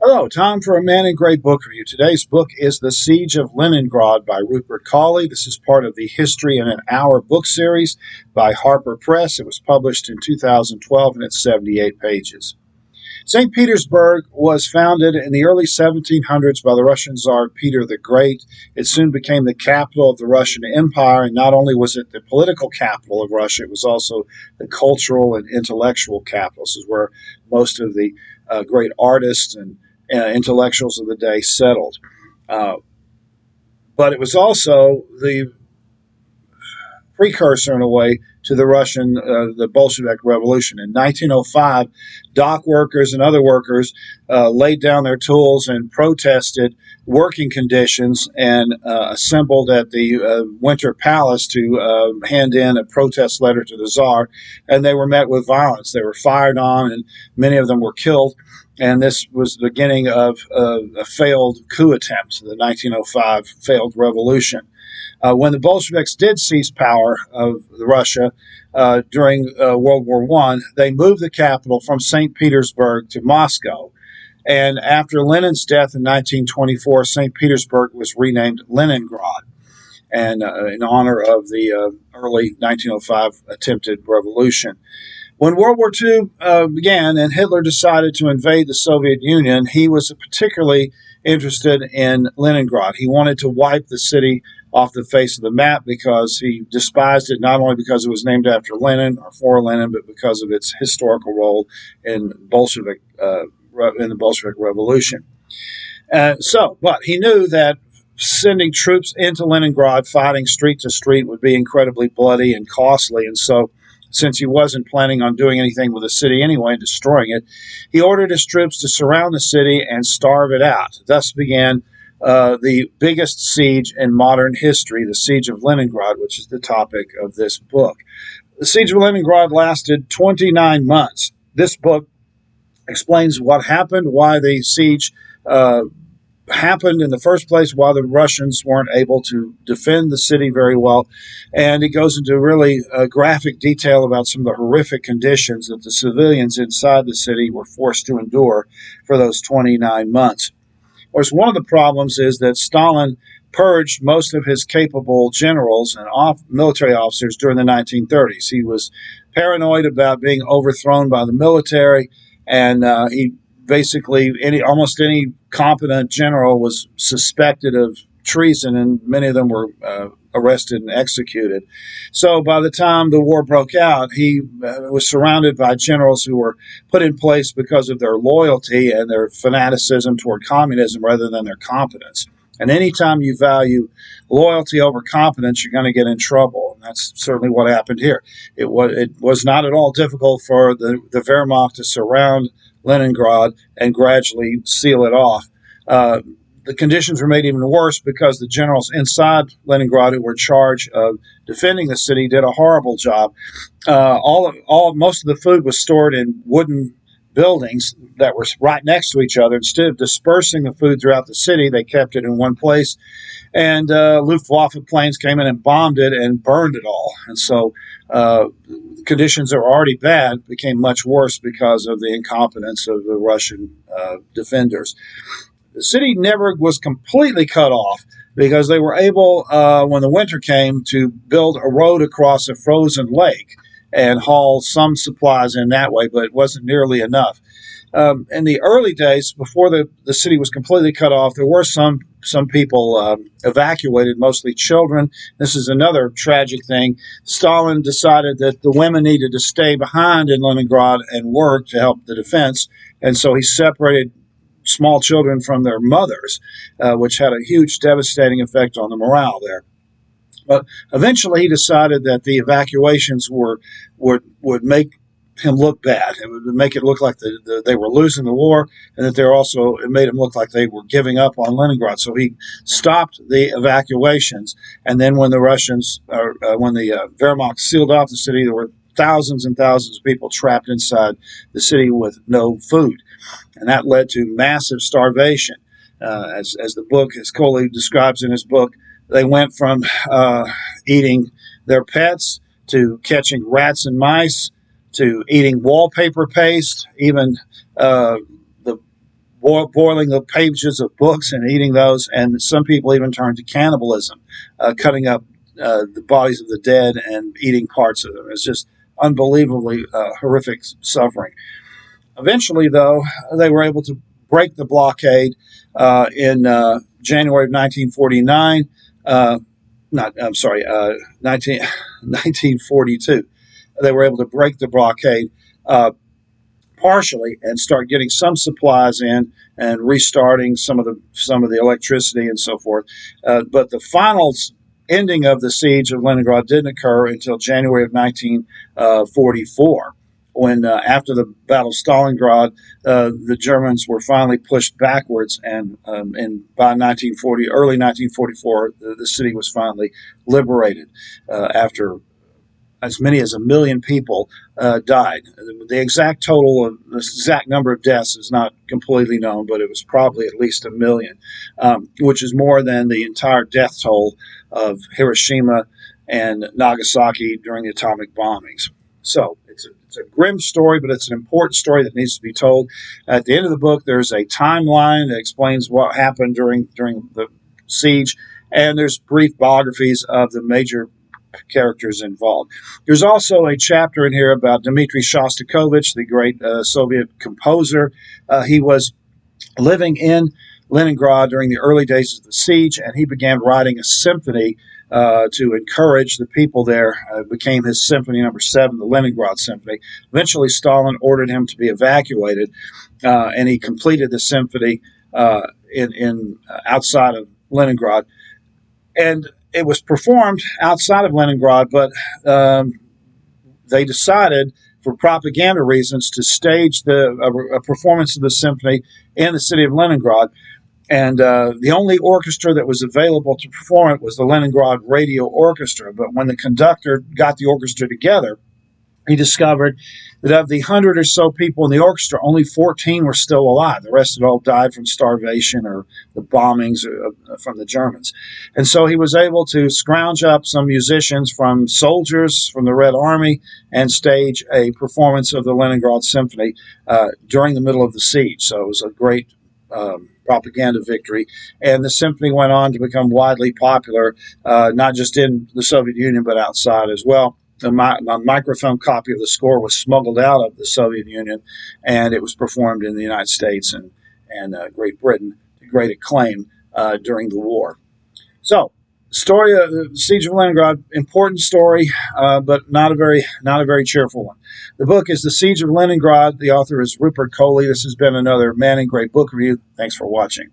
Hello, time for a Man in Gray book review. Today's book is The Siege of Leningrad by Rupert Cawley. This is part of the History in an Hour book series by Harper Press. It was published in 2012 and it's 78 pages. St. Petersburg was founded in the early 1700s by the Russian Tsar Peter the Great. It soon became the capital of the Russian Empire, and not only was it the political capital of Russia, it was also the cultural and intellectual capital. This is where most of the great artists and intellectuals of the day settled. But it was also the precursor, in a way, to the Bolshevik Revolution. In 1905, dock workers and other workers laid down their tools and protested working conditions and assembled at the Winter Palace to hand in a protest letter to the Tsar, and they were met with violence. They were fired on, and many of them were killed. And this was the beginning of a failed coup attempt, the 1905 failed revolution. When the Bolsheviks did seize power of Russia during World War I, they moved the capital from St. Petersburg to Moscow. And after Lenin's death in 1924, St. Petersburg was renamed Leningrad, and in honor of the early 1905 attempted revolution. When World War II began and Hitler decided to invade the Soviet Union, he was particularly interested in Leningrad. He wanted to wipe the city off the face of the map because he despised it, not only because it was named after Lenin or for Lenin, but because of its historical role in the Bolshevik Revolution. But he knew that sending troops into Leningrad, fighting street to street, would be incredibly bloody and costly. And so, since he wasn't planning on doing anything with the city anyway, destroying it, he ordered his troops to surround the city and starve it out. Thus began the biggest siege in modern history, the Siege of Leningrad, which is the topic of this book. The Siege of Leningrad lasted 29 months. This book explains what happened, why the siege happened in the first place, why the Russians weren't able to defend the city very well, and it goes into really graphic detail about some of the horrific conditions that the civilians inside the city were forced to endure for those 29 months. Of course, one of the problems is that Stalin purged most of his capable generals and military officers during the 1930s. He was paranoid about being overthrown by the military, and he basically almost any competent general was suspected of treason, and many of them were arrested and executed. So by the time the war broke out, he was surrounded by generals who were put in place because of their loyalty and their fanaticism toward communism rather than their competence. And anytime you value loyalty over competence, you're going to get in trouble. And that's certainly what happened here. It was not at all difficult for the Wehrmacht to surround Leningrad and gradually seal it off. The conditions were made even worse because the generals inside Leningrad who were in charge of defending the city did a horrible job. Most of the food was stored in wooden buildings that were right next to each other. Instead of dispersing the food throughout the city, they kept it in one place. And Luftwaffe planes came in and bombed it and burned it all. And so conditions that were already bad became much worse because of the incompetence of the Russian defenders. The city never was completely cut off because they were able, when the winter came, to build a road across a frozen lake and haul some supplies in that way, but it wasn't nearly enough. In the early days, before the city was completely cut off, there were some people evacuated, mostly children. This is another tragic thing. Stalin decided that the women needed to stay behind in Leningrad and work to help the defense, and so he separated small children from their mothers, which had a huge devastating effect on the morale there. But eventually he decided that the evacuations would make him look bad. It would make it look like they were losing the war, and that it made him look like they were giving up on Leningrad. So he stopped the evacuations, and then when the Wehrmacht sealed off the city, there were thousands and thousands of people trapped inside the city with no food, and that led to massive starvation. As the book, as Cawley describes in his book, they went from eating their pets to catching rats and mice to eating wallpaper paste. Even the boiling the pages of books and eating those. And some people even turned to cannibalism, cutting up the bodies of the dead and eating parts of them. It's just unbelievably horrific suffering. Eventually, though, they were able to break the blockade in January of 1949. Not, I'm sorry, 1942. They were able to break the blockade partially and start getting some supplies in and restarting some of the electricity and so forth. But the final ending of the siege of Leningrad didn't occur until January of 1944. When after the Battle of Stalingrad, the Germans were finally pushed backwards, and by early 1944, the city was finally liberated after as many as 1 million people died. The exact number of deaths is not completely known, but it was probably at least 1 million, which is more than the entire death toll of Hiroshima and Nagasaki during the atomic bombings. So it's a grim story, but it's an important story that needs to be told. At the end of the book, there's a timeline that explains what happened during the siege, and there's brief biographies of the major characters involved. There's also a chapter in here about Dmitri Shostakovich, the great Soviet composer. He was living in Leningrad during the early days of the siege, and he began writing a symphony to encourage the people there. It became his Symphony Number 7, the Leningrad Symphony. Eventually, Stalin ordered him to be evacuated, and he completed the symphony in outside of Leningrad. And it was performed outside of Leningrad, but they decided, for propaganda reasons, to stage a performance of the symphony in the city of Leningrad. And the only orchestra that was available to perform it was the Leningrad Radio Orchestra. But when the conductor got the orchestra together, he discovered that of the 100 or so people in the orchestra, only 14 were still alive. The rest had all died from starvation or the bombings from the Germans. And so he was able to scrounge up some musicians from soldiers from the Red Army and stage a performance of the Leningrad Symphony during the middle of the siege. So it was a great propaganda victory. And the symphony went on to become widely popular, not just in the Soviet Union, but outside as well. A microfilm copy of the score was smuggled out of the Soviet Union, and it was performed in the United States and Great Britain to great acclaim during the war. So, story of the Siege of Leningrad, important story, but not a very cheerful one. The book is The Siege of Leningrad. The author is Rupert Coley. This has been another Man in Gray book review. Thanks for watching.